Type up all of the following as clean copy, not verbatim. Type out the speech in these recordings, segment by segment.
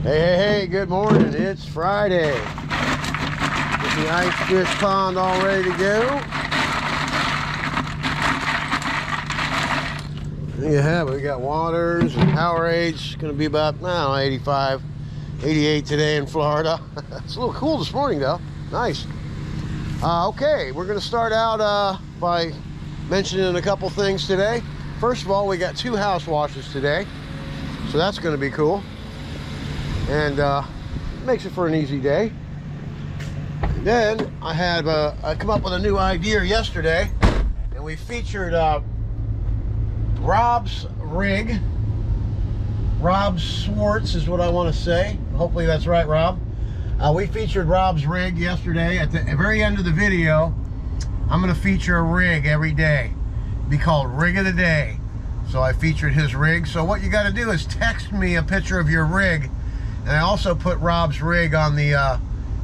Hey, good morning. It's Friday. Get the ice fish pond all ready to go. There you have it. We got waters and Powerades. Going to be about, I don't know, 85, 88 today in Florida. It's a little cool this morning, though. Nice. Okay, we're going to start out by mentioning a couple things today. First of all, we got 2 house washes today, so that's going to be cool. And makes it for an easy day. And then I come up with a new idea yesterday, and we featured Rob's rig. Rob Swartz is what I want to say. Hopefully that's right, Rob. We featured Rob's rig yesterday. At the very end of the video, I'm going to feature a rig every day. It'll be called Rig of the Day. So I featured his rig. So what you got to do is text me a picture of your rig. And I also put Rob's rig on the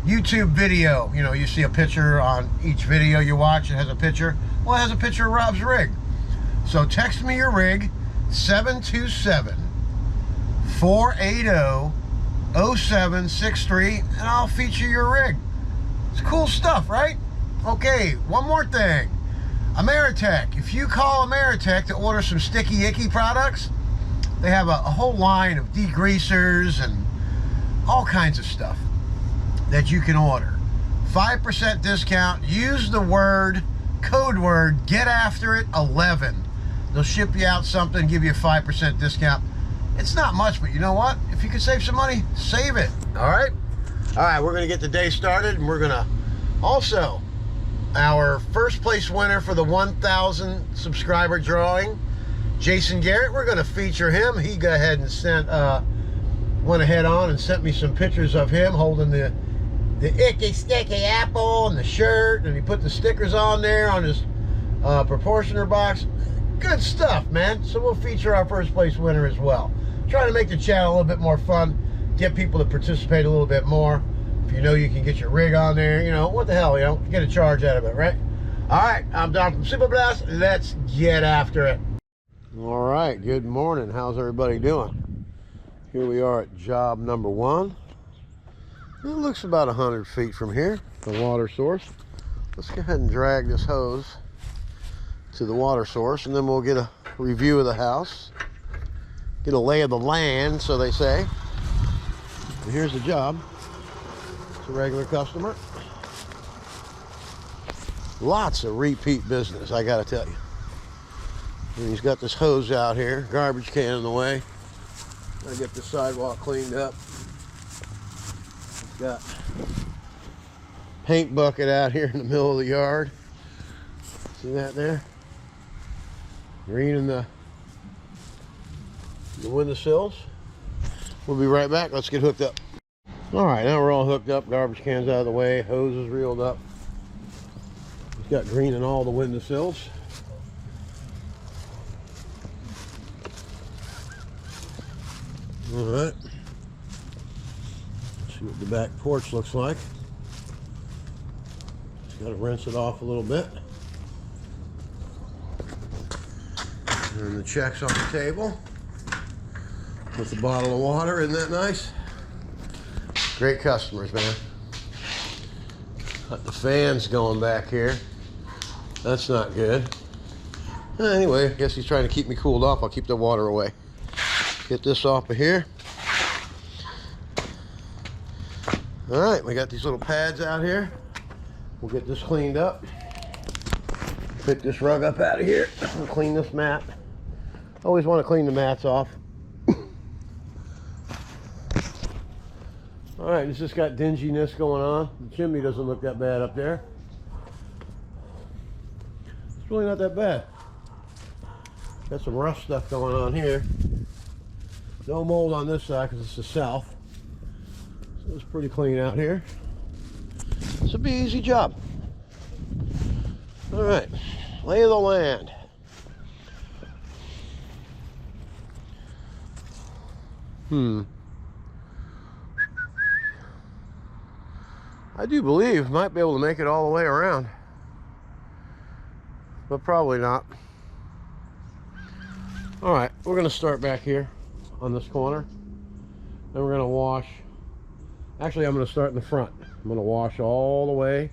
YouTube video. You know, you see a picture on each video you watch. It has a picture. Well, it has a picture of Rob's rig. So text me your rig, 727-480-0763, and I'll feature your rig. It's cool stuff, right? Okay, one more thing. Ameritech. If you call Ameritech to order some sticky icky products, they have a whole line of degreasers and all kinds of stuff that you can order. 5% discount. Use the code word, get after it 11. They'll ship you out something, give you a 5% discount. It's not much, but you know what? If you can save some money, save it. All right, we're gonna get the day started, and we're gonna also, our first place winner for the 1,000 subscriber drawing, Jason Garrett, we're gonna feature him. He go ahead and went ahead on and sent me some pictures of him holding the icky sticky apple and the shirt, and he put the stickers on there on his proportioner box. Good stuff, man. So we'll feature our first place winner as well. Trying to make the channel a little bit more fun, get people to participate a little bit more. If you know you can get your rig on there, you know, what the hell, you know, get a charge out of it, right? All right, I'm Don from Super Blast. Let's get after it. All right, good morning. How's everybody doing? Here we are at job number 1. It looks about 100 feet from here, the water source. Let's go ahead and drag this hose to the water source, and then we'll get a review of the house, get a lay of the land, so they say. And here's the job. It's a regular customer. Lots of repeat business, I gotta tell you. And he's got this hose out here, garbage can in the way. I get the sidewalk cleaned up. Got paint bucket out here in the middle of the yard. See that there? Green in the windowsills. We'll be right back. Let's get hooked up. All right, now we're all hooked up. Garbage cans out of the way. Hose is reeled up. It's got green in all the windowsills. All right. See what the back porch looks like. Just got to rinse it off a little bit. And the check's on the table with a bottle of water. Isn't that nice? Great customers, man. Got the fans going back here. That's not good. Anyway, I guess he's trying to keep me cooled off. I'll keep the water away. Get this off of here. All right, we got these little pads out here. We'll get this cleaned up. Pick this rug up out of here. We'll clean this mat. Always want to clean the mats off. All right, it's just got dinginess going on. The chimney doesn't look that bad up there. It's really not that bad. Got some rough stuff going on here. No mold on this side because it's the south. So it's pretty clean out here. This will be an easy job. All right, lay of the land. I do believe might be able to make it all the way around, but probably not. All right, we're gonna start back here on this corner. Then we're gonna wash. Actually, I'm gonna start in the front. I'm gonna wash all the way.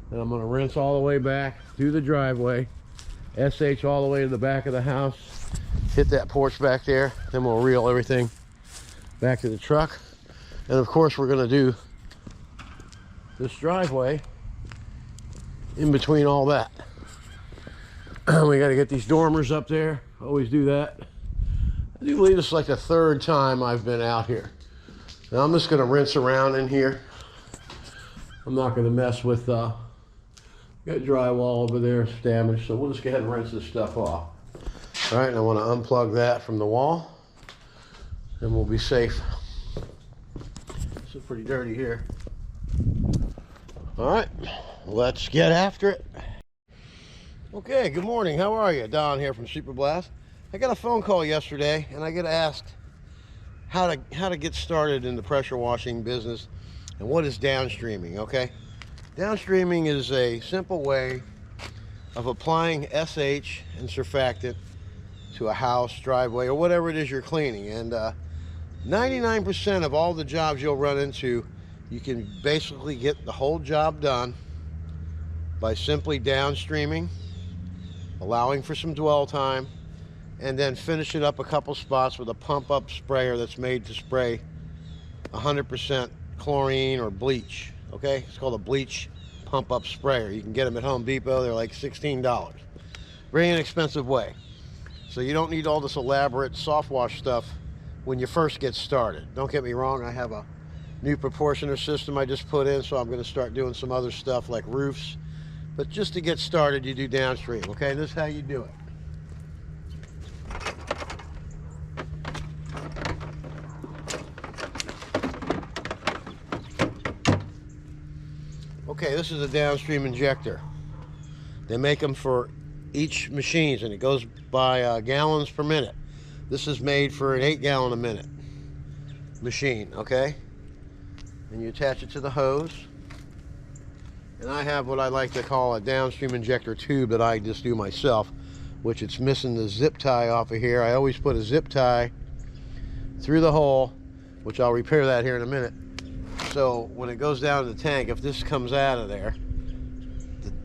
And I'm gonna rinse all the way back through the driveway. SH all the way to the back of the house. Hit that porch back there. Then we'll reel everything back to the truck. And of course, we're gonna do this driveway in between all that. We got to get these dormers up there. Always do that. I do believe this is like the third time I've been out here. Now I'm just going to rinse around in here. I'm not going to mess with got drywall over there, it's damaged, so we'll just go ahead and rinse this stuff off. All right, and I want to unplug that from the wall, and we'll be safe. This is pretty dirty here. All right, let's get after it. Okay, good morning. How are you? Don here from Super Blast. I got a phone call yesterday, and I get asked how to get started in the pressure washing business and what is downstreaming. Okay, downstreaming is a simple way of applying SH and surfactant to a house, driveway, or whatever it is you're cleaning. And 99% of all the jobs you'll run into, you can basically get the whole job done by simply downstreaming, allowing for some dwell time, and then finish it up a couple spots with a pump-up sprayer that's made to spray 100% chlorine or bleach. Okay, it's called a bleach pump-up sprayer. You can get them at Home Depot. They're like $16. Very inexpensive way. So you don't need all this elaborate soft wash stuff when you first get started. Don't get me wrong, I have a new proportioner system I just put in, so I'm going to start doing some other stuff like roofs. But just to get started, you do downstream. Okay, this is how you do it. Okay, this is a downstream injector. They make them for each machines, and it goes by gallons per minute. This is made for an 8-gallon a minute machine. Okay, and you attach it to the hose. And I have what I like to call a downstream injector tube that I just do myself, which it's missing the zip tie off of here. I always put a zip tie through the hole, which I'll repair that here in a minute. So when it goes down in the tank, if this comes out of there,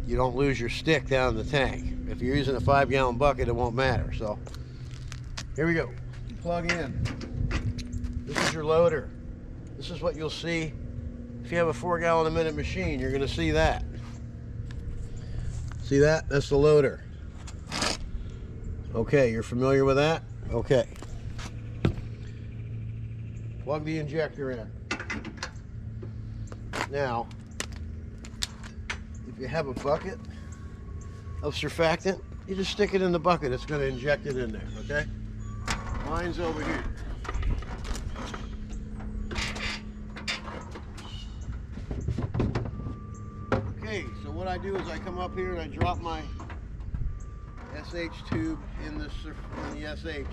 you don't lose your stick down in the tank. If you're using a 5-gallon bucket, it won't matter. So here we go. You plug in. This is your loader. This is what you'll see. If you have a 4-gallon a minute machine, you're going to see that. See that? That's the loader. Okay, you're familiar with that? Okay. Plug the injector in. Now, if you have a bucket of surfactant, you just stick it in the bucket. It's going to inject it in there, okay? Mine's over here. Okay, so what I do is I come up here and I drop my SH tube in the SH.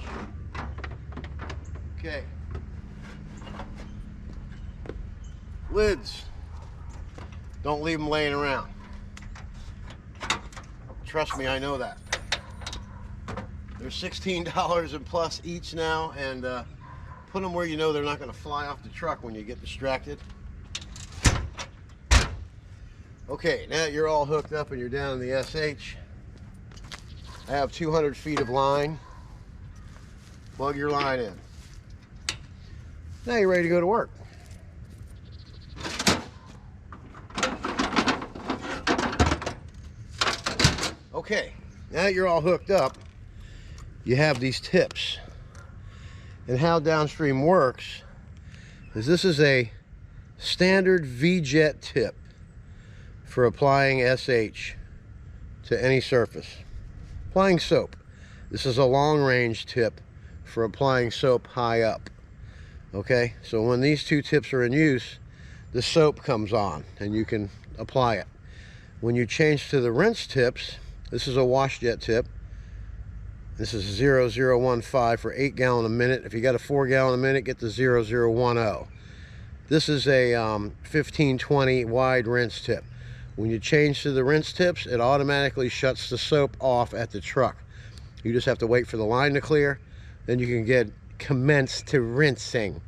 Okay. Lids. Don't leave them laying around. Trust me, I know that. They're $16 and plus each now, and put them where you know they're not going to fly off the truck when you get distracted. Okay, now that you're all hooked up and you're down in the SH, I have 200 feet of line. Plug your line in. Now you're ready to go to work. Okay, now that you're all hooked up, you have these tips. And how downstream works is this is a standard V-jet tip for applying SH to any surface. Applying soap. This is a long-range tip for applying soap high up. Okay, so when these two tips are in use, the soap comes on and you can apply it. When you change to the rinse tips, this is a wash jet tip. This is 0015 for 8-gallon a minute. If you got a 4-gallon a minute, get the 0010. This is a 1520 wide rinse tip. When you change to the rinse tips, it automatically shuts the soap off at the truck. You just have to wait for the line to clear, then you can commence to rinsing.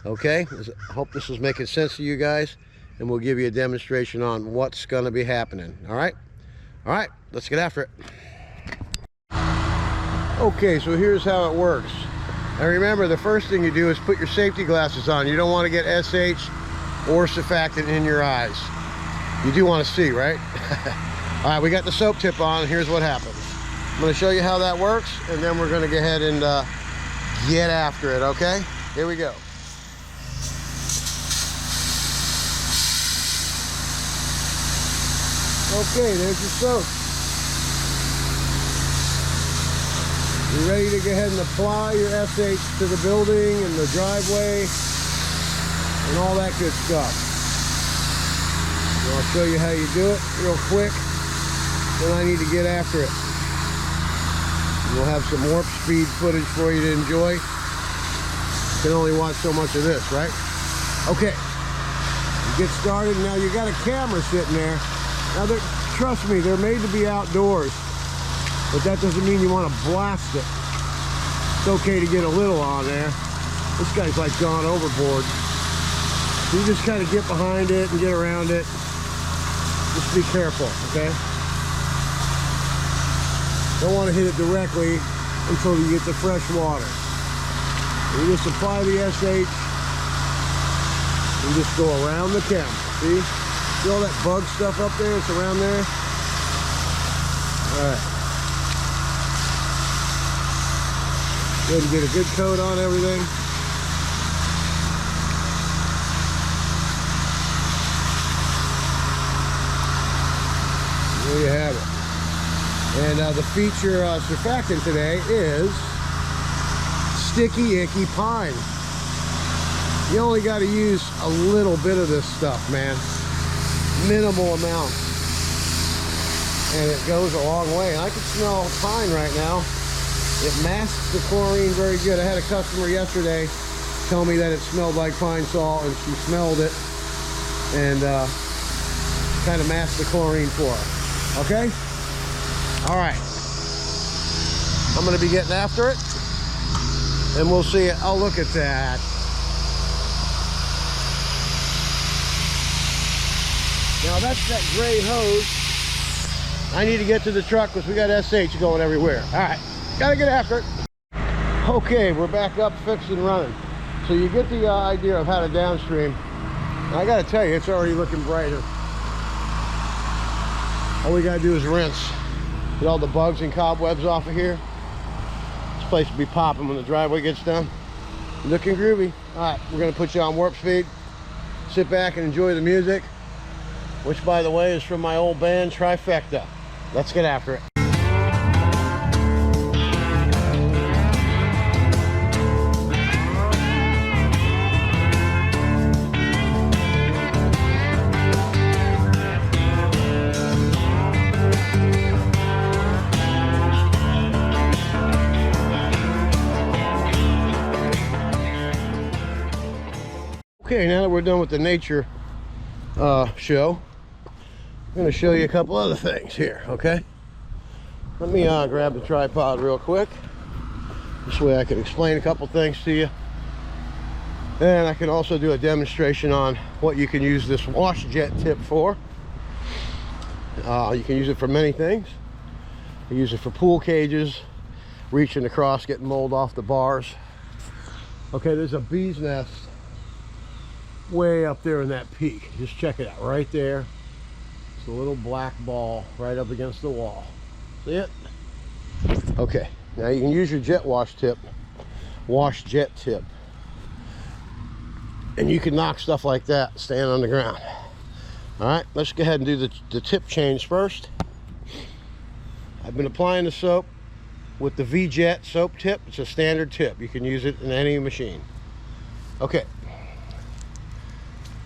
Okay, I hope this is making sense to you guys, and we'll give you a demonstration on what's going to be happening. All right, let's get after it. Okay, so here's how it works. Now remember, the first thing you do is put your safety glasses on. You don't want to get SH or surfactant in your eyes. You do want to see, right? All right, we got the soap tip on. Here's what happens. I'm going to show you how that works, and then we're going to go ahead and get after it, okay? Here we go. Okay, there's your soap. You're ready to go ahead and apply your SH to the building and the driveway and all that good stuff. And I'll show you how you do it real quick. Then I need to get after it. We'll have some warp speed footage for you to enjoy. You can only watch so much of this, right? Okay, you get started. Now you got a camera sitting there. Now, trust me, they're made to be outdoors, but that doesn't mean you want to blast it. It's okay to get a little on there. This guy's like gone overboard. You just kind of get behind it and get around it. Just be careful, okay? Don't want to hit it directly until you get the fresh water. You just apply the SH and just go around the camera. See? See all that bug stuff up there? It's around there. All right. Go ahead and get a good coat on everything. There you have it. And the feature surfactant today is sticky, icky pine. You only got to use a little bit of this stuff, man. Minimal amount, and it goes a long way. I can smell pine right now. It masks the chlorine very good. I had a customer yesterday tell me that it smelled like pine salt, and she smelled it and kind of masked the chlorine for her. Okay, all right, I'm going to be getting after it, and we'll see it. Oh, look at that. Now that's that gray hose. I need to get to the truck because we got SH going everywhere. All right, gotta get after it. Okay, we're back up, fixed and running. So you get the idea of how to downstream. I gotta tell you, it's already looking brighter. All we gotta do is rinse. Get all the bugs and cobwebs off of here. This place will be popping when the driveway gets done. Looking groovy. All right, we're gonna put you on warp speed. Sit back and enjoy the music, which, by the way, is from my old band Trifecta. Let's get after it. Okay, now that we're done with the nature show, I'm going to show you a couple other things here, okay? Let me grab the tripod real quick. This way I can explain a couple things to you. And I can also do a demonstration on what you can use this wash jet tip for. You can use it for many things. You use it for pool cages, reaching across, getting mold off the bars. Okay, there's a bee's nest way up there in that peak. Just check it out right there. It's a little black ball right up against the wall. See it? Okay, now you can use your jet wash tip, wash jet tip, and you can knock stuff like that staying on the ground. All right, let's go ahead and do the tip change first. I've been applying the soap with the V-Jet soap tip. It's a standard tip. You can use it in any machine. Okay,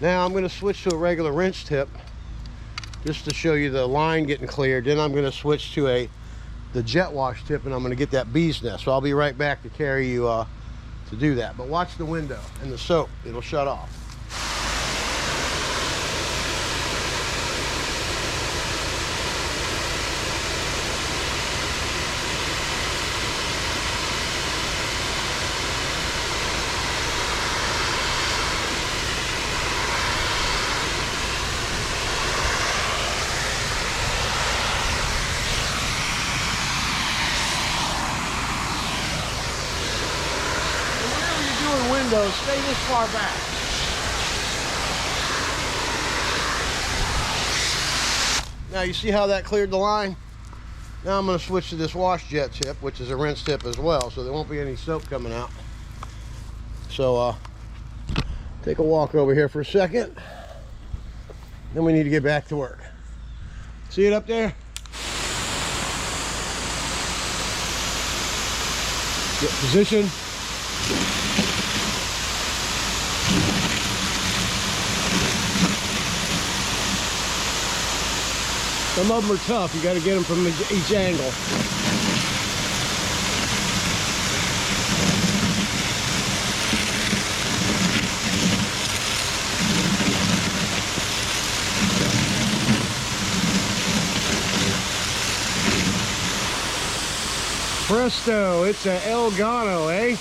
now I'm going to switch to a regular rinse tip just to show you the line getting cleared. Then I'm going to switch to the jet wash tip, and I'm going to get that bee's nest. So I'll be right back to carry you to do that. But watch the window and the soap. It'll shut off. windows stay this far back. Now you see how that cleared the line? Now I'm going to switch to this wash jet tip, which is a rinse tip as well, so there won't be any soap coming out. So take a walk over here for a second. Then we need to get back to work. See it up there? Get position. Some of them are tough. You got to get them from each angle. Presto, it's a El Gano, eh?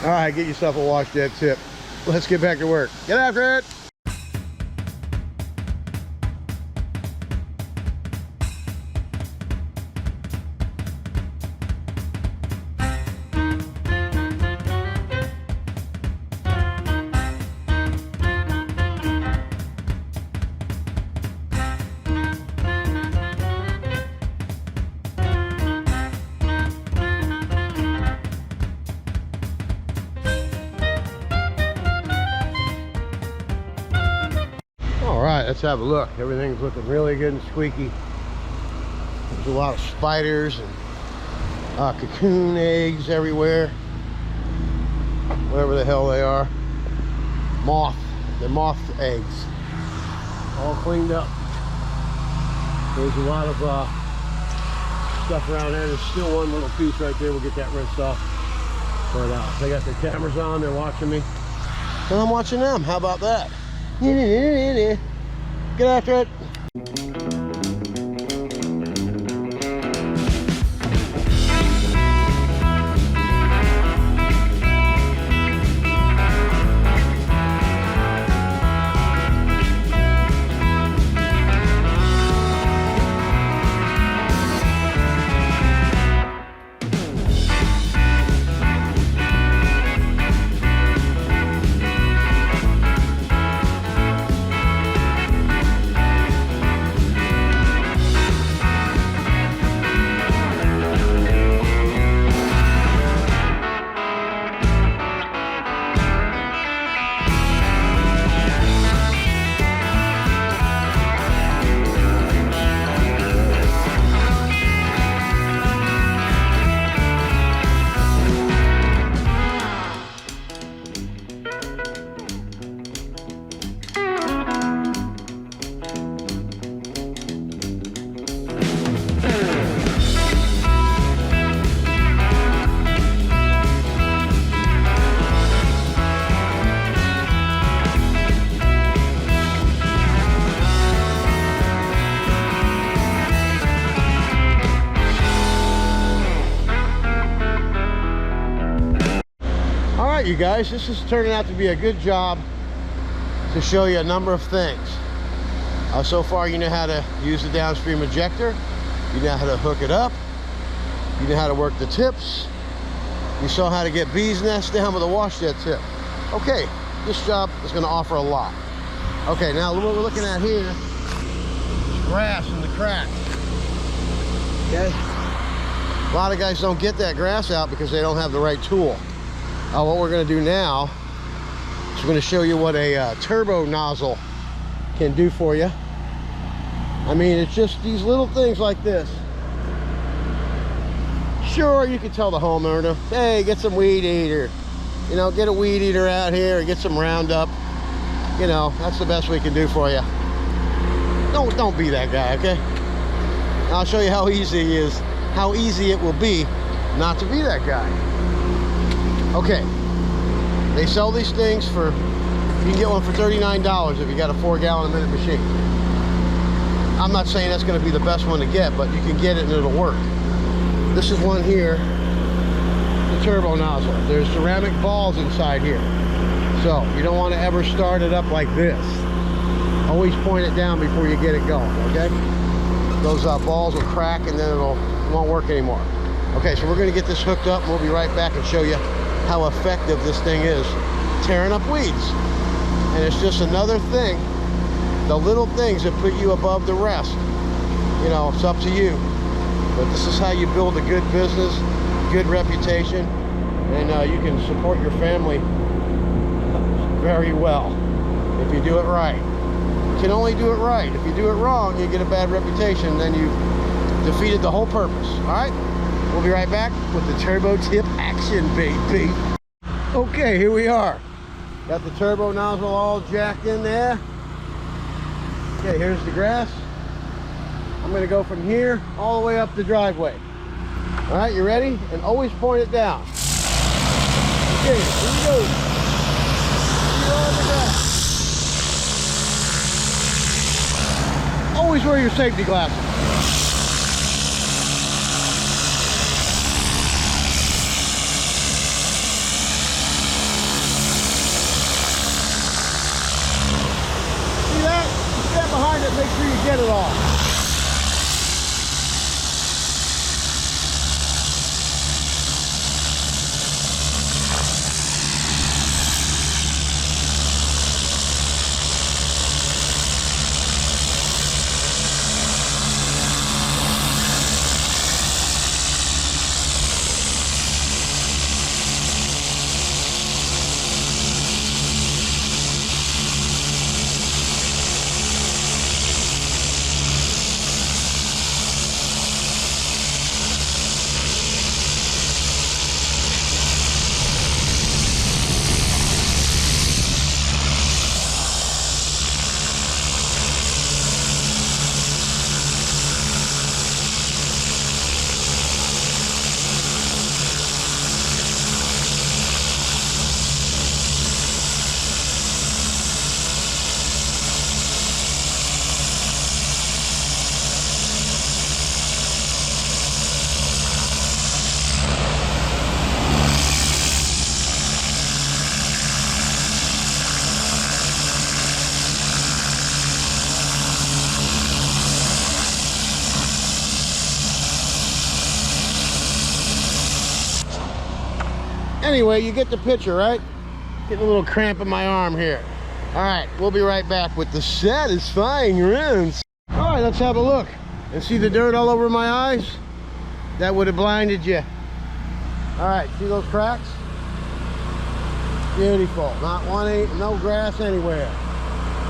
All right, get yourself a wash jet tip. Let's get back to work. Get after it. Alright, let's have a look. Everything's looking really good and squeaky. There's a lot of spiders and cocoon eggs everywhere. Whatever the hell they are. Moth. They're moth eggs. All cleaned up. There's a lot of stuff around there. There's still one little piece right there. We'll get that rinsed off. But they got their cameras on. They're watching me. And I'm watching them. How about that? Get after it. You guys, this is turning out to be a good job to show you a number of things. So far you know how to use the downstream ejector, you know how to hook it up, you know how to work the tips, you saw how to get bees nests down with a wash jet tip. Okay, this job is going to offer a lot. Okay, now what we're looking at here is grass in the crack. Okay, a lot of guys don't get that grass out because they don't have the right tool. What we're going to do now is we're going to show you what a turbo nozzle can do for you. I mean, it's just these little things like this. Sure, you can tell the homeowner, hey, get some weed eater. You know, get a weed eater out here and get some Roundup. You know, that's the best we can do for you. Don't be that guy, okay? I'll show you how easy it will be not to be that guy. Okay, they sell these things for, you can get one for $39 if you got a 4-gallon-a-minute machine. I'm not saying that's going to be the best one to get, but you can get it and it'll work. This is one here, the turbo nozzle. There's ceramic balls inside here. So you don't want to ever start it up like this. Always point it down before you get it going, okay? Those balls will crack and then it won't work anymore. Okay, so we're going to get this hooked up and we'll be right back and show you how effective this thing is tearing up weeds. And it's just another thing, the little things that put you above the rest. You know, it's up to you. But this is how you build a good business, good reputation, and you can support your family very well if you do it right. You can only do it right. If you do it wrong, you get a bad reputation, then you defeated the whole purpose. All right, we'll be right back with the turbo tip action, baby. Okay, here we are. Got the turbo nozzle all jacked in there. Okay, here's the grass. I'm going to go from here all the way up the driveway. All right, you ready? And always point it down. Okay, here we go. You're on the grass. Always wear your safety glasses. See that? Stand behind it, make sure you get it all. Anyway, you get the picture, right? Getting a little cramp in my arm here. All right, we'll be right back with the satisfying runs. All right, let's have a look and see the dirt all over my eyes. That would have blinded you. All right, see those cracks? Beautiful. Not one, no grass anywhere.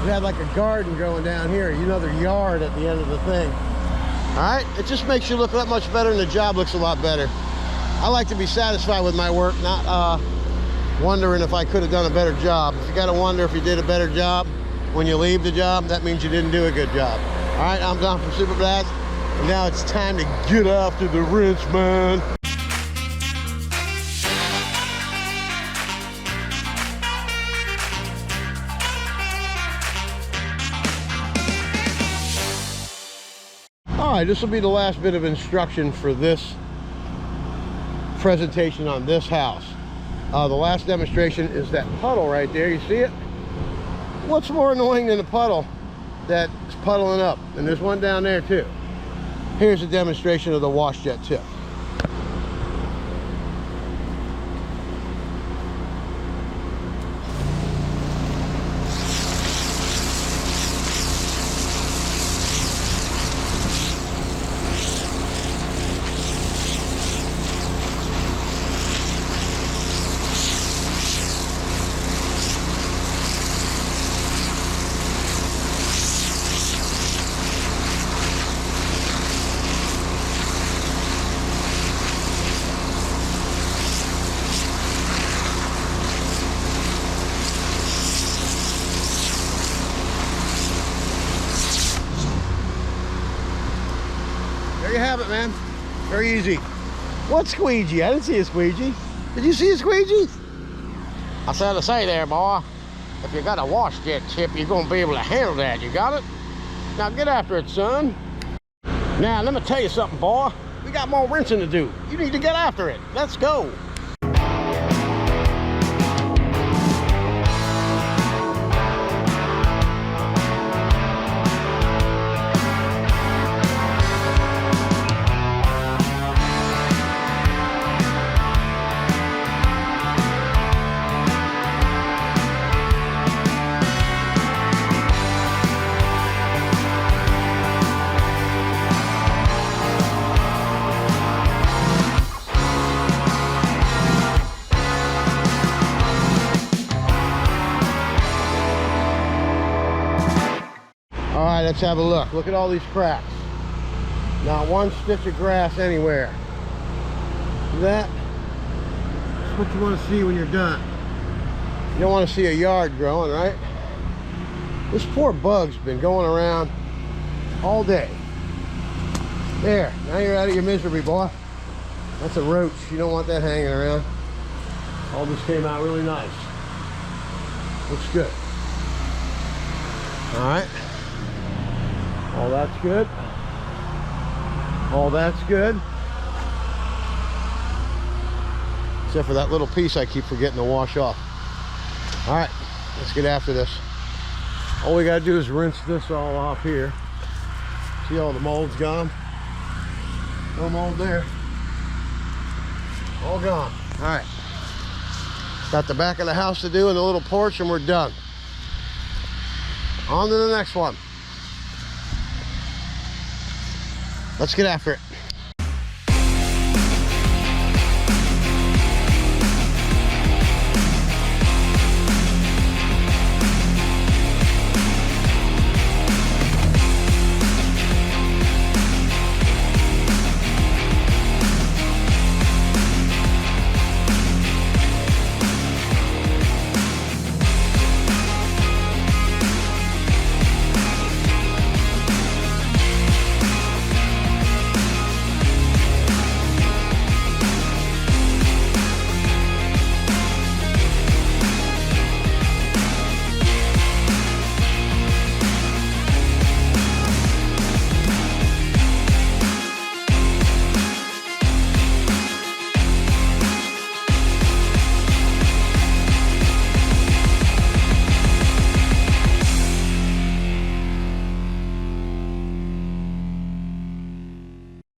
We had like a garden growing down here, another yard at the end of the thing. All right, it just makes you look that much better, and the job looks a lot better. I like to be satisfied with my work, not wondering if I could have done a better job. If you got to wonder if you did a better job when you leave the job, that means you didn't do a good job. All right, I'm Don from Super Blast, and now it's time to get after the rinse, man. All right, this will be the last bit of instruction for this presentation on this house. The last demonstration is that puddle right there. You see it? What's more annoying than a puddle that's puddling up? And there's one down there too. Here's a demonstration of the wash jet tip. There you have it, man. Very easy. What squeegee? I didn't see a squeegee. Did you see a squeegee? I said to say there, boy, if you got a wash jet tip, you're going to be able to handle that. You got it? Now get after it, son. Now, let me tell you something, boy. We got more rinsing to do. You need to get after it. Let's go. let's have a look. Look at all these cracks. Not one stitch of grass anywhere. That's what you want to see when you're done. You don't want to see a yard growing, right? This poor bug's been going around all day. There, now you're out of your misery, boy. That's a roach. You don't want that hanging around. All this came out really nice. Looks good. All right. All that's good. All that's good. Except for that little piece I keep forgetting to wash off. All right, let's get after this. All we gotta do is rinse this all off here. See all the mold's gone? No mold there. All gone. All right. Got the back of the house to do and the little porch, and we're done. On to the next one. Let's get after it.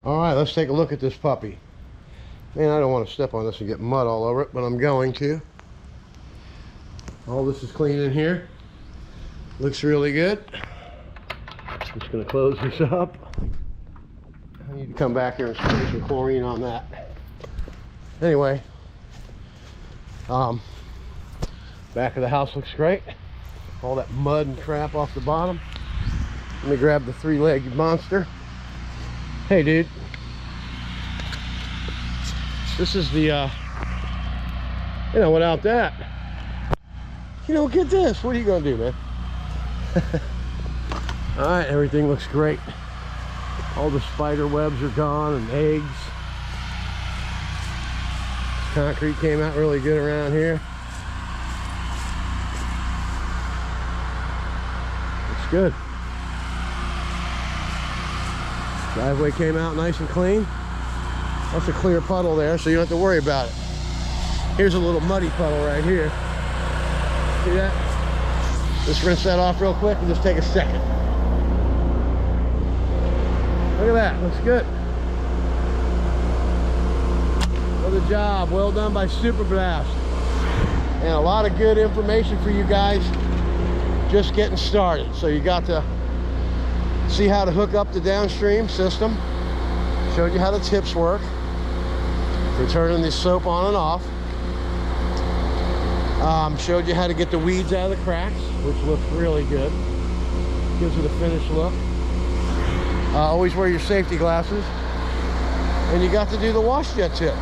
All right, let's take a look at this puppy. Man, I don't want to step on this and get mud all over it, but I'm going to. All this is clean in here. Looks really good. I'm just gonna close this up. I need to come back here and spray some chlorine on that. Anyway, back of the house looks great. All that mud and crap off the bottom. Let me grab the three-legged monster. Hey, dude. This is the, you know, without that, you know, get this. What are you gonna do, man? All right, everything looks great. All the spider webs are gone and eggs. Concrete came out really good around here. Looks good. Driveway came out nice and clean. That's a clear puddle there, so you don't have to worry about it. Here's a little muddy puddle right here. See that? Just rinse that off real quick and just take a second. Look at that, looks good. Another job, well done by Super Blast. And a lot of good information for you guys just getting started. So you got to see how to hook up the downstream system. Showed you how the tips work for turning the soap on and off. Showed you how to get the weeds out of the cracks, which looks really good. Gives it a finished look. Always wear your safety glasses. And you got to do the wash jet tip.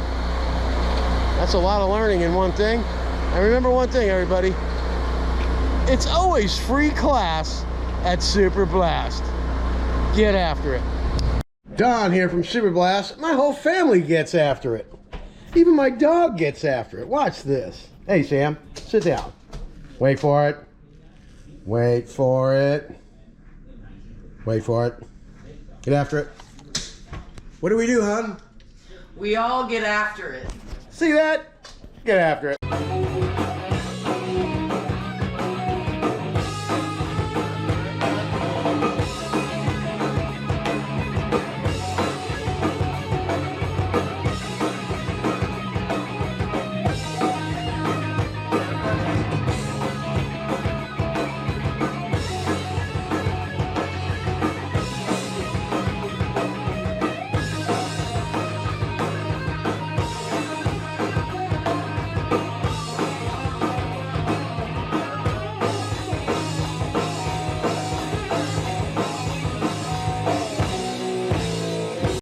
That's a lot of learning in one thing. And remember one thing, everybody. It's always free class at Super Blast. Get after it. Don here from Super Blast. My whole family gets after it. Even my dog gets after it. Watch this. Hey, Sam, sit down. Wait for it. Wait for it. Wait for it. Get after it. What do we do, hon? We all get after it. See that? Get after it.